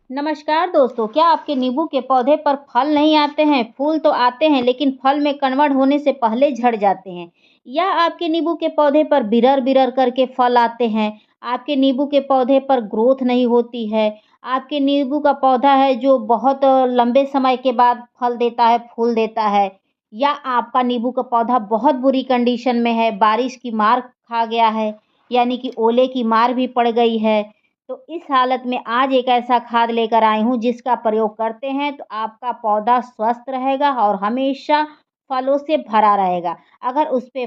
नमस्कार दोस्तों, क्या आपके नींबू के पौधे पर फल नहीं आते हैं? फूल तो आते हैं लेकिन फल में कन्वर्ट होने से पहले झड़ जाते हैं। या आपके नींबू के पौधे पर बिरर-बिरर करके फल आते हैं? आपके नींबू के पौधे पर ग्रोथ नहीं होती है? आपके नींबू का पौधा है जो बहुत लंबे समय के बाद फल देता है, फूल देता है? या आपका नींबू का पौधा बहुत बुरी कंडीशन में है, बारिश की मार खा गया है, यानी कि ओले की मार भी पड़ गई है? तो इस हालत में आज एक ऐसा खाद लेकर आई हूँ जिसका प्रयोग करते हैं तो आपका पौधा स्वस्थ रहेगा और हमेशा फलों से भरा रहेगा। अगर उस पे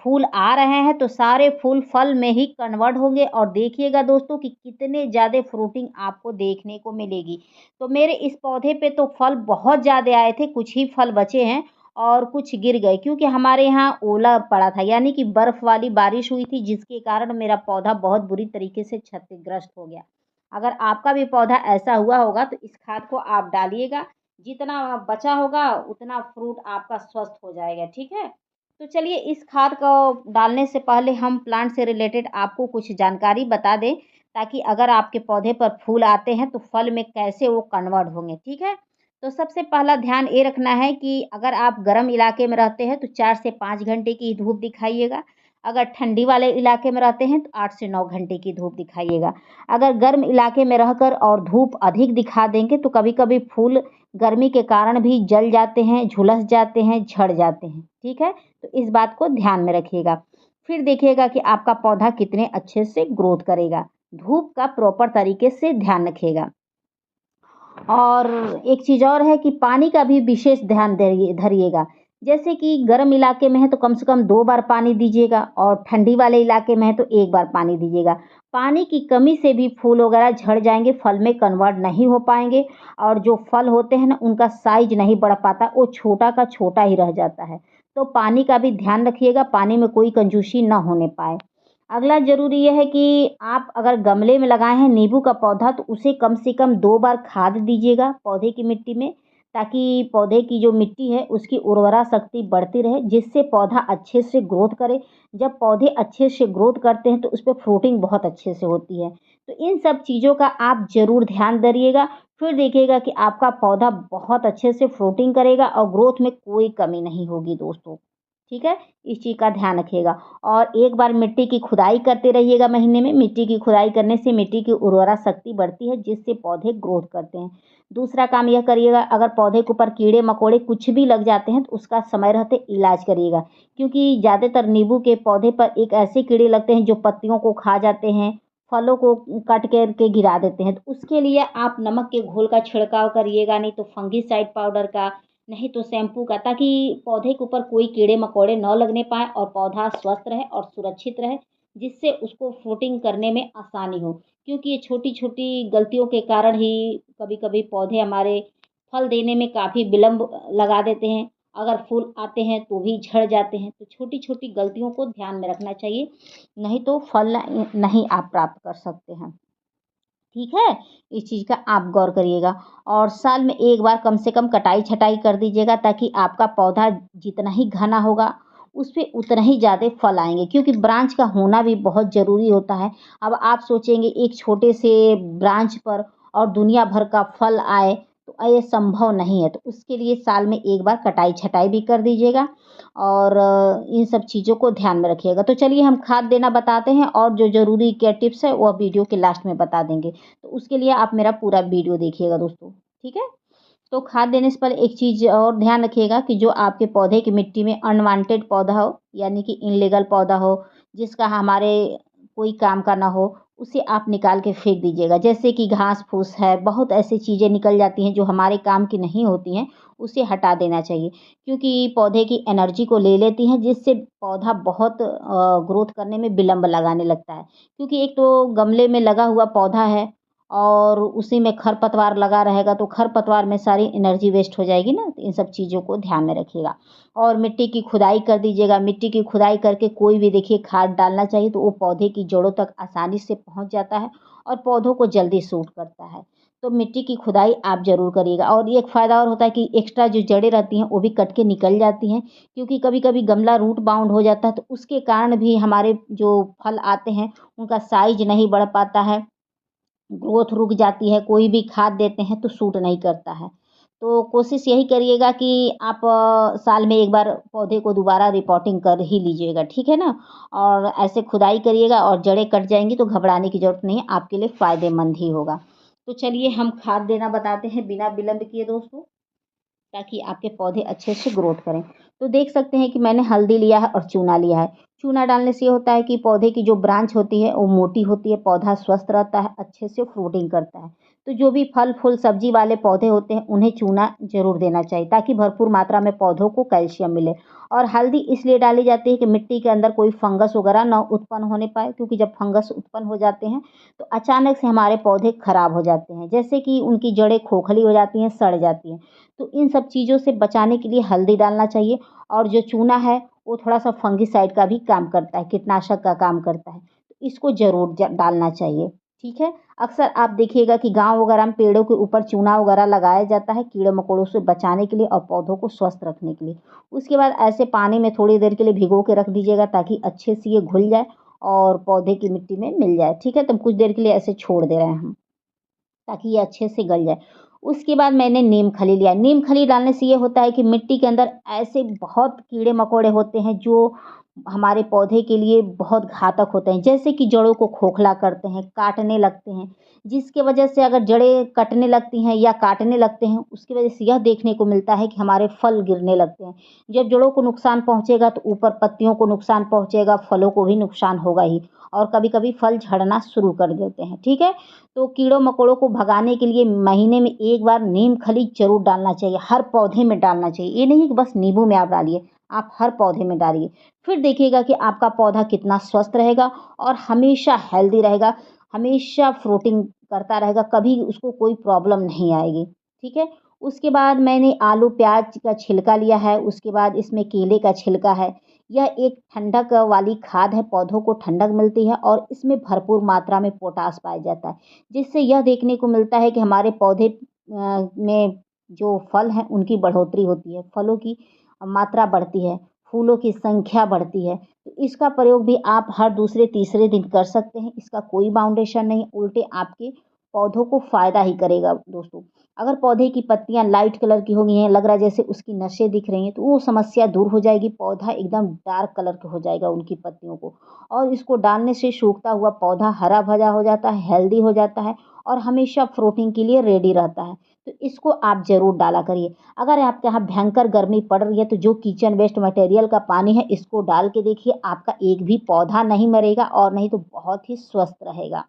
फूल आ रहे हैं तो सारे फूल फल में ही कन्वर्ट होंगे और देखिएगा दोस्तों कि कितने ज़्यादा फ्रूटिंग आपको देखने को मिलेगी। तो मेरे इस पौधे पे तो फल बहुत ज़्यादा आए थे, कुछ ही फल बचे हैं और कुछ गिर गए क्योंकि हमारे यहाँ ओला पड़ा था, यानी कि बर्फ़ वाली बारिश हुई थी जिसके कारण मेरा पौधा बहुत बुरी तरीके से क्षतिग्रस्त हो गया। अगर आपका भी पौधा ऐसा हुआ होगा तो इस खाद को आप डालिएगा, जितना बचा होगा उतना फ्रूट आपका स्वस्थ हो जाएगा, ठीक है? तो चलिए इस खाद को डालने से पहले हम प्लांट से रिलेटेड आपको कुछ जानकारी बता दें, ताकि अगर आपके पौधे पर फूल आते हैं तो फल में कैसे वो कन्वर्ट होंगे, ठीक है? तो सबसे पहला ध्यान ये रखना है कि अगर आप गर्म इलाके में रहते हैं तो 4 से 5 घंटे की धूप दिखाइएगा। अगर ठंडी वाले इलाके में रहते हैं तो 8 से 9 घंटे की धूप दिखाइएगा। अगर गर्म इलाके में रहकर और धूप अधिक दिखा देंगे तो कभी-कभी फूल गर्मी के कारण भी जल जाते हैं, झुलस जाते हैं, झड़ जाते हैं, ठीक है? तो इस बात को ध्यान में रखिएगा। फिर देखिएगा कि आपका पौधा कितने अच्छे से ग्रोथ करेगा। धूप का प्रॉपर तरीके से ध्यान रखिएगा। और एक चीज़ और है कि पानी का भी विशेष ध्यान धरिएगा। जैसे कि गर्म इलाके में है तो कम से कम 2 बार पानी दीजिएगा और ठंडी वाले इलाके में है तो 1 बार पानी दीजिएगा। पानी की कमी से भी फूल वगैरह झड़ जाएँगे, फल में कन्वर्ट नहीं हो पाएँगे और जो फल होते हैं ना उनका साइज़ नहीं बढ़ पाता, वो छोटा का छोटा ही रह जाता है। तो पानी का भी ध्यान रखिएगा, पानी में कोई कंजूसी ना होने पाए। अगला ज़रूरी ये है कि आप अगर गमले में लगाए हैं नींबू का पौधा तो उसे कम से कम 2 बार खाद दीजिएगा पौधे की मिट्टी में, ताकि पौधे की जो मिट्टी है उसकी उर्वरा शक्ति बढ़ती रहे, जिससे पौधा अच्छे से ग्रोथ करे। जब पौधे अच्छे से ग्रोथ करते हैं तो उसपे फ्रूटिंग बहुत अच्छे से होती है। तो इन सब चीज़ों का आप ज़रूर ध्यान धरिएगा, फिर देखिएगा कि आपका पौधा बहुत अच्छे से फ्रूटिंग करेगा और ग्रोथ में कोई कमी नहीं होगी दोस्तों। ठीक है? इस चीज़ का ध्यान रखिएगा। और एक बार मिट्टी की खुदाई करते रहिएगा महीने में। मिट्टी की खुदाई करने से मिट्टी की उर्वरा शक्ति बढ़ती है जिससे पौधे ग्रोथ करते हैं। दूसरा काम यह करिएगा, अगर पौधे के ऊपर कीड़े-मकोड़े कुछ भी लग जाते हैं तो उसका समय रहते इलाज करिएगा। क्योंकि ज़्यादातर नींबू के पौधे पर एक ऐसे कीड़े लगते हैं जो पत्तियों को खा जाते हैं, फलों को काट कर के गिरा देते हैं। तो उसके लिए आप नमक के घोल का छिड़काव करिएगा, नहीं तो फंगिसाइड पाउडर का, नहीं तो शैम्पू का, ताकि पौधे के ऊपर कोई कीड़े-मकोड़े ना लगने पाएँ और पौधा स्वस्थ रहे और सुरक्षित रहे, जिससे उसको फ्रूटिंग करने में आसानी हो। क्योंकि ये छोटी-छोटी गलतियों के कारण ही कभी-कभी पौधे हमारे फल देने में काफ़ी विलंब लगा देते हैं। अगर फूल आते हैं तो भी झड़ जाते हैं। तो छोटी-छोटी गलतियों को ध्यान में रखना चाहिए, नहीं तो फल नहीं आप प्राप्त कर सकते हैं। ठीक है? इस चीज़ का आप गौर करिएगा और साल में 1 बार कम से कम कटाई-छँटाई कर दीजिएगा, ताकि आपका पौधा जितना ही घना होगा, उसपे उतना ही ज़्यादा फल आएँगे, क्योंकि ब्रांच का होना भी बहुत ज़रूरी होता है। अब आप सोचेंगे एक छोटे से ब्रांच पर और दुनिया भर का फल आए, तो ये संभव नहीं है। तो उसके लिए साल में 1 बार कटाई-छँटाई भी कर दीजिएगा और इन सब चीज़ों को ध्यान में रखिएगा। तो चलिए हम खाद देना बताते हैं और जो ज़रूरी क्या टिप्स है, वह वीडियो के लास्ट में बता देंगे। तो उसके लिए आप मेरा पूरा वीडियो देखिएगा दोस्तों, ठीक है? तो खाद देने से पहले एक चीज़ और ध्यान रखिएगा कि जो आपके पौधे की मिट्टी में अनवांटेड पौधा हो, यानी कि इल्लीगल पौधा हो, जिसका हमारे कोई काम का ना हो, उसे आप निकाल के फेंक दीजिएगा। जैसे कि घास-फूस है, बहुत ऐसी चीज़ें निकल जाती हैं जो हमारे काम की नहीं होती हैं, उसे हटा देना चाहिए। क्योंकि पौधे की एनर्जी को ले लेती हैं, जिससे पौधा बहुत ग्रोथ करने में विलंब लगाने लगता है। क्योंकि एक तो गमले में लगा हुआ पौधा है और उसी में खरपतवार लगा रहेगा, तो खरपतवार में सारी एनर्जी वेस्ट हो जाएगी ना, तो इन सब चीज़ों को ध्यान में रखिएगा। और मिट्टी की खुदाई कर दीजिएगा। मिट्टी की खुदाई करके कोई भी देखिए खाद डालना चाहिए तो वो पौधे की जड़ों तक आसानी से पहुँच जाता है और पौधों को जल्दी सूट करता है। तो मिट्टी की खुदाई आप ज़रूर करिएगा। और ये एक फ़ायदा और होता है कि एक्स्ट्रा जो जड़ें रहती हैं वो भी कट के निकल जाती हैं, क्योंकि कभी-कभी गमला रूट बाउंड हो जाता है तो उसके कारण भी हमारे जो फल आते हैं उनका साइज़ नहीं बढ़ पाता है। ग्रोथ रुक जाती है, कोई भी खाद देते हैं तो सूट नहीं करता है। तो कोशिश यही करिएगा कि आप साल में 1 बार पौधे को दोबारा रिपोर्टिंग कर ही लीजिएगा, ठीक है ना? और ऐसे खुदाई करिएगा और जड़ें कट जाएँगी तो घबराने की ज़रूरत नहीं है, आपके लिए फ़ायदेमंद ही होगा। तो चलिए हम खाद देना बताते हैं बिना विलंब किए दोस्तों। ताकि आपके पौधे अच्छे से ग्रोथ करें। तो देख सकते हैं कि मैंने हल्दी लिया है और चूना लिया है। चूना डालने से ये होता है कि पौधे की जो ब्रांच होती है वो मोटी होती है, पौधा स्वस्थ रहता है, अच्छे से फ्रूटिंग करता है। तो जो भी फल फूल सब्जी वाले पौधे होते हैं उन्हें चूना ज़रूर देना चाहिए ताकि भरपूर मात्रा में पौधों को कैल्शियम मिले। और हल्दी इसलिए डाली जाती है कि मिट्टी के अंदर कोई फंगस वगैरह ना उत्पन्न होने पाए, क्योंकि जब फंगस उत्पन्न हो जाते हैं तो अचानक से हमारे पौधे खराब हो जाते हैं, जैसे कि उनकी जड़ें खोखली हो जाती हैं, सड़ जाती हैं। तो इन सब चीज़ों से बचाने के लिए हल्दी डालना चाहिए। और जो चूना है वो थोड़ा-सा फंगिसाइड का भी काम करता है, कीटनाशक का काम करता है। तो इसको ज़रूर डालना चाहिए, ठीक है? अक्सर आप देखिएगा कि गाँव वगैरह में पेड़ों के ऊपर चूना वगैरह लगाया जाता है कीड़े-मकोड़ों से बचाने के लिए और पौधों को स्वस्थ रखने के लिए। उसके बाद ऐसे पानी में थोड़ी देर के लिए भिगो के रख दीजिएगा ताकि अच्छे से ये घुल जाए और पौधे की मिट्टी में मिल जाए, ठीक है? तो कुछ देर के लिए ऐसे छोड़ दे रहे हैं हम। ताकि ये अच्छे से गल जाए। उसके बाद मैंने नीम खली लिया। नीम खली डालने से ये होता है कि मिट्टी के अंदर ऐसे बहुत कीड़े-मकोड़े होते हैं जो हमारे पौधे के लिए बहुत घातक होते हैं। जैसे कि जड़ों को खोखला करते हैं, काटने लगते हैं, जिसकी वजह से अगर जड़ें कटने लगती हैं या काटने लगते हैं, उसकी वजह से यह देखने को मिलता है कि हमारे फल गिरने लगते हैं। जब जड़ों को नुकसान पहुँचेगा तो ऊपर पत्तियों को नुकसान पहुँचेगा, फलों को भी नुकसान होगा ही और कभी-कभी फल झड़ना शुरू कर देते हैं, ठीक है? तो कीड़ों-मकोड़ों को भगाने के लिए महीने में 1 बार नीम खली ज़रूर डालना चाहिए, हर पौधे में डालना चाहिए। ये नहीं कि बस नींबू में आप डालिए, आप हर पौधे में डालिए। फिर देखिएगा कि आपका पौधा कितना स्वस्थ रहेगा और हमेशा हेल्दी रहेगा, हमेशा फ्रूटिंग करता रहेगा, कभी उसको कोई प्रॉब्लम नहीं आएगी, ठीक है? उसके बाद मैंने आलू, प्याज़ का छिलका लिया है, उसके बाद इसमें केले का छिलका है। यह एक ठंडक वाली खाद है, पौधों को ठंडक मिलती है और इसमें भरपूर मात्रा में पोटाश पाया जाता है, जिससे यह देखने को मिलता है कि हमारे पौधे में जो फल हैं उनकी बढ़ोतरी होती है, फलों की मात्रा बढ़ती है, फूलों की संख्या बढ़ती है। तो इसका प्रयोग भी आप हर दूसरे तीसरे दिन कर सकते हैं, इसका कोई बाउंडेशन नहीं, उल्टे आपके पौधों को फ़ायदा ही करेगा दोस्तों। अगर पौधे की पत्तियाँ लाइट कलर की हो गई हैं, लग रहा है जैसे उसकी नसें दिख रही हैं, तो वो समस्या दूर हो जाएगी, पौधा एकदम डार्क कलर का हो जाएगा उनकी पत्तियों को। और इसको डालने से सूखता हुआ पौधा हरा-भरा हो जाता है, हेल्दी हो जाता है और हमेशा फ्रूटिंग के लिए रेडी रहता है। तो इसको आप ज़रूर डाला करिए। अगर आपके यहाँ भयंकर गर्मी पड़ रही है, तो जो किचन वेस्ट मटेरियल का पानी है, इसको डाल के देखिए, आपका एक भी पौधा नहीं मरेगा और नहीं तो बहुत ही स्वस्थ रहेगा।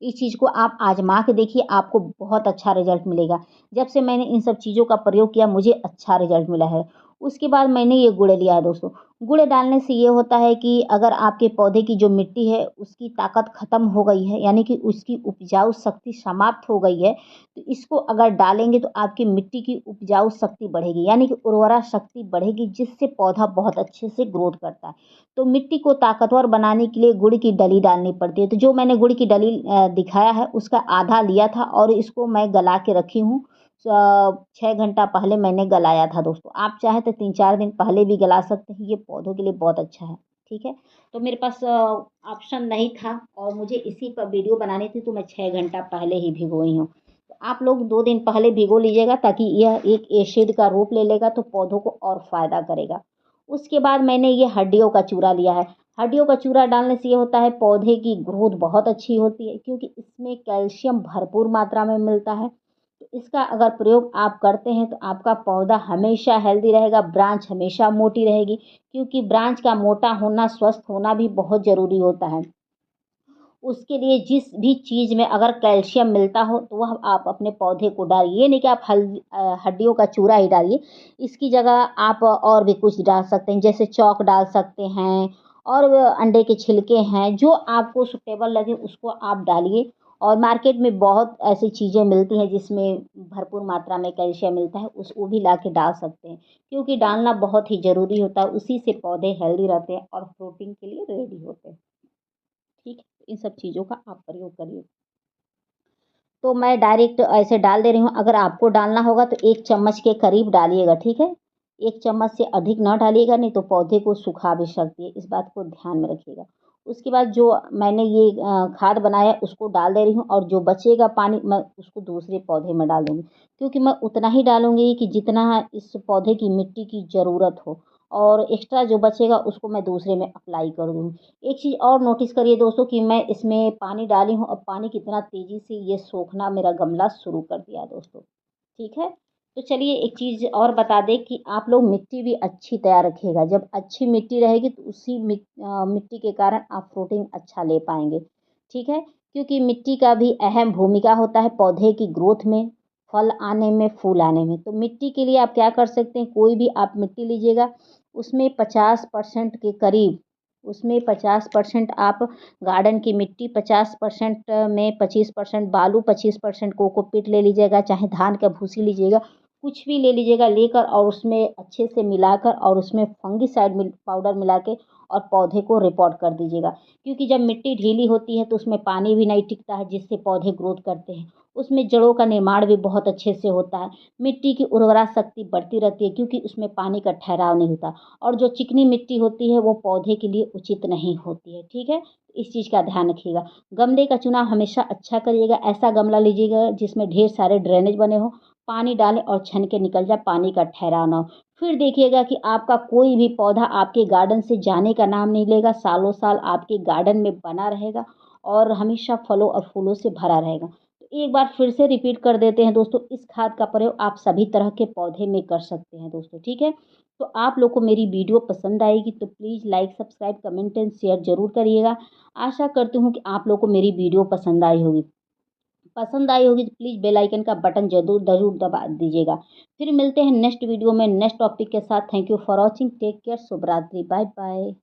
इस चीज़ को आप आज़मा के देखिए, आपको बहुत अच्छा रिज़ल्ट मिलेगा। जब से मैंने इन सब चीज़ों का प्रयोग किया, मुझे अच्छा रिज़ल्ट मिला है। उसके बाद मैंने ये गुड़ लिया है दोस्तों। गुड़ डालने से ये होता है कि अगर आपके पौधे की जो मिट्टी है, उसकी ताकत ख़त्म हो गई है, यानी कि उसकी उपजाऊ शक्ति समाप्त हो गई है, तो इसको अगर डालेंगे तो आपकी मिट्टी की उपजाऊ शक्ति बढ़ेगी, यानी कि उर्वरा शक्ति बढ़ेगी, जिससे पौधा बहुत अच्छे से ग्रोथ करता है। तो मिट्टी को ताकतवर बनाने के लिए गुड़ की डली डालनी पड़ती है। तो जो मैंने गुड़ की डली दिखाया है उसका आधा लिया था और इसको मैं गला के रखी हूँ। 6 घंटा पहले मैंने गलाया था दोस्तों। आप चाहें तो 3-4 दिन पहले भी गला सकते हैं, ये पौधों के लिए बहुत अच्छा है, ठीक है? तो मेरे पास ऑप्शन नहीं था और मुझे इसी पर वीडियो बनानी थी तो मैं 6 घंटा पहले ही भिगोई हूँ। तो आप लोग 2 दिन पहले भिगो लीजिएगा ताकि यह एक एसिड का रूप ले लेगा तो पौधों को और फ़ायदा करेगा। उसके बाद मैंने ये हड्डियों का चूरा लिया है। हड्डियों का चूरा डालने से ये होता है पौधे की ग्रोथ बहुत अच्छी होती है क्योंकि इसमें कैल्शियम भरपूर मात्रा में मिलता है। तो इसका अगर प्रयोग आप करते हैं तो आपका पौधा हमेशा हेल्दी रहेगा, ब्रांच हमेशा मोटी रहेगी क्योंकि ब्रांच का मोटा होना, स्वस्थ होना भी बहुत ज़रूरी होता है। उसके लिए जिस भी चीज़ में अगर कैल्शियम मिलता हो तो वह आप अपने पौधे को डालिए। ये नहीं कि आप हड्डियों का चूरा ही डालिए, इसकी जगह आप और भी कुछ डाल सकते हैं, जैसे चॉक डाल सकते हैं और अंडे के छिलके हैं, जो आपको सूटेबल लगे उसको आप डालिए। और मार्केट में बहुत ऐसी चीज़ें मिलती हैं जिसमें भरपूर मात्रा में कैल्शियम मिलता है, उस वो भी ला के डाल सकते हैं, क्योंकि डालना बहुत ही ज़रूरी होता है, उसी से पौधे हेल्दी रहते हैं और फ्रूटिंग के लिए रेडी होते हैं। ठीक है? इन सब चीज़ों का आप प्रयोग करिए। तो मैं डायरेक्ट ऐसे डाल दे रही हूँ, अगर आपको डालना होगा तो 1 चम्मच के करीब डालिएगा, ठीक है? 1 चम्मच से अधिक ना डालिएगा, नहीं तो पौधे को सुखा भी सकती है, इस बात को ध्यान में रखिएगा। उसके बाद जो मैंने ये खाद बनाया उसको डाल दे रही हूँ और जो बचेगा पानी मैं उसको दूसरे पौधे में डाल दूँगी, क्योंकि मैं उतना ही डालूँगी कि जितना इस पौधे की मिट्टी की ज़रूरत हो, और एक्स्ट्रा जो बचेगा उसको मैं दूसरे में अप्लाई कर दूँगी। एक चीज़ और नोटिस करिए दोस्तों कि मैं इसमें पानी डाली हूँ और पानी कितना तेज़ी से ये सोखना मेरा गमला शुरू कर दिया है दोस्तों। ठीक है? तो चलिए एक चीज़ और बता दें कि आप लोग मिट्टी भी अच्छी तैयार रखिएगा। जब अच्छी मिट्टी रहेगी तो उसी मिट्टी के कारण आप फ्रूटिंग अच्छा ले पाएँगे। ठीक है? क्योंकि मिट्टी का भी अहम भूमिका होता है पौधे की ग्रोथ में, फल आने में, फूल आने में। तो मिट्टी के लिए आप क्या कर सकते हैं, कोई भी आप मिट्टी लीजिएगा, उसमें 50% के करीब, उसमें 50% आप गार्डन की मिट्टी, 50% में 25% बालू, 25% कोकोपीट ले लीजिएगा, चाहे धान का भूसी लीजिएगा, कुछ भी ले लीजिएगा, लेकर और उसमें अच्छे से मिलाकर और उसमें फंगिसाइड पाउडर मिला के और पौधे को रिपोर्ट कर दीजिएगा। क्योंकि जब मिट्टी ढीली होती है तो उसमें पानी भी नहीं टिकता है, जिससे पौधे ग्रोथ करते हैं। उसमें जड़ों का निर्माण भी बहुत अच्छे से होता है। मिट्टी की उर्वरा शक्ति बढ़ती रहती है, क्योंकि उसमें पानी का ठहराव नहीं होता। और जो चिकनी मिट्टी होती है वो पौधे के लिए उचित नहीं होती है। ठीक है? इस चीज़ का ध्यान रखिएगा। गमले का चुनाव हमेशा अच्छा करिएगा। ऐसा गमला लीजिएगा जिसमें ढेर सारे ड्रेनेज बने हों, पानी डालें और छन के निकल जाए, पानी का ठहराव ना हो। फिर देखिएगा कि आपका कोई भी पौधा आपके गार्डन से जाने का नाम नहीं लेगा, सालों साल आपके गार्डन में बना रहेगा और हमेशा फलों और फूलों से भरा रहेगा। तो एक बार फिर से रिपीट कर देते हैं दोस्तों, इस खाद का प्रयोग आप सभी तरह के पौधे में कर सकते हैं दोस्तों। ठीक है? तो आप लोग को मेरी वीडियो पसंद आएगी तो please like, subscribe, comment and share ज़रूर करिएगा। आशा करती हूँ कि आप लोग को मेरी वीडियो पसंद आई होगी तो प्लीज़ बेल आइकन का बटन ज़रूर ज़रूर दबा दीजिएगा। फिर मिलते हैं नेक्स्ट वीडियो में नेक्स्ट टॉपिक के साथ। Thank you for watching. Take care. शुभ रात्रि। Bye bye.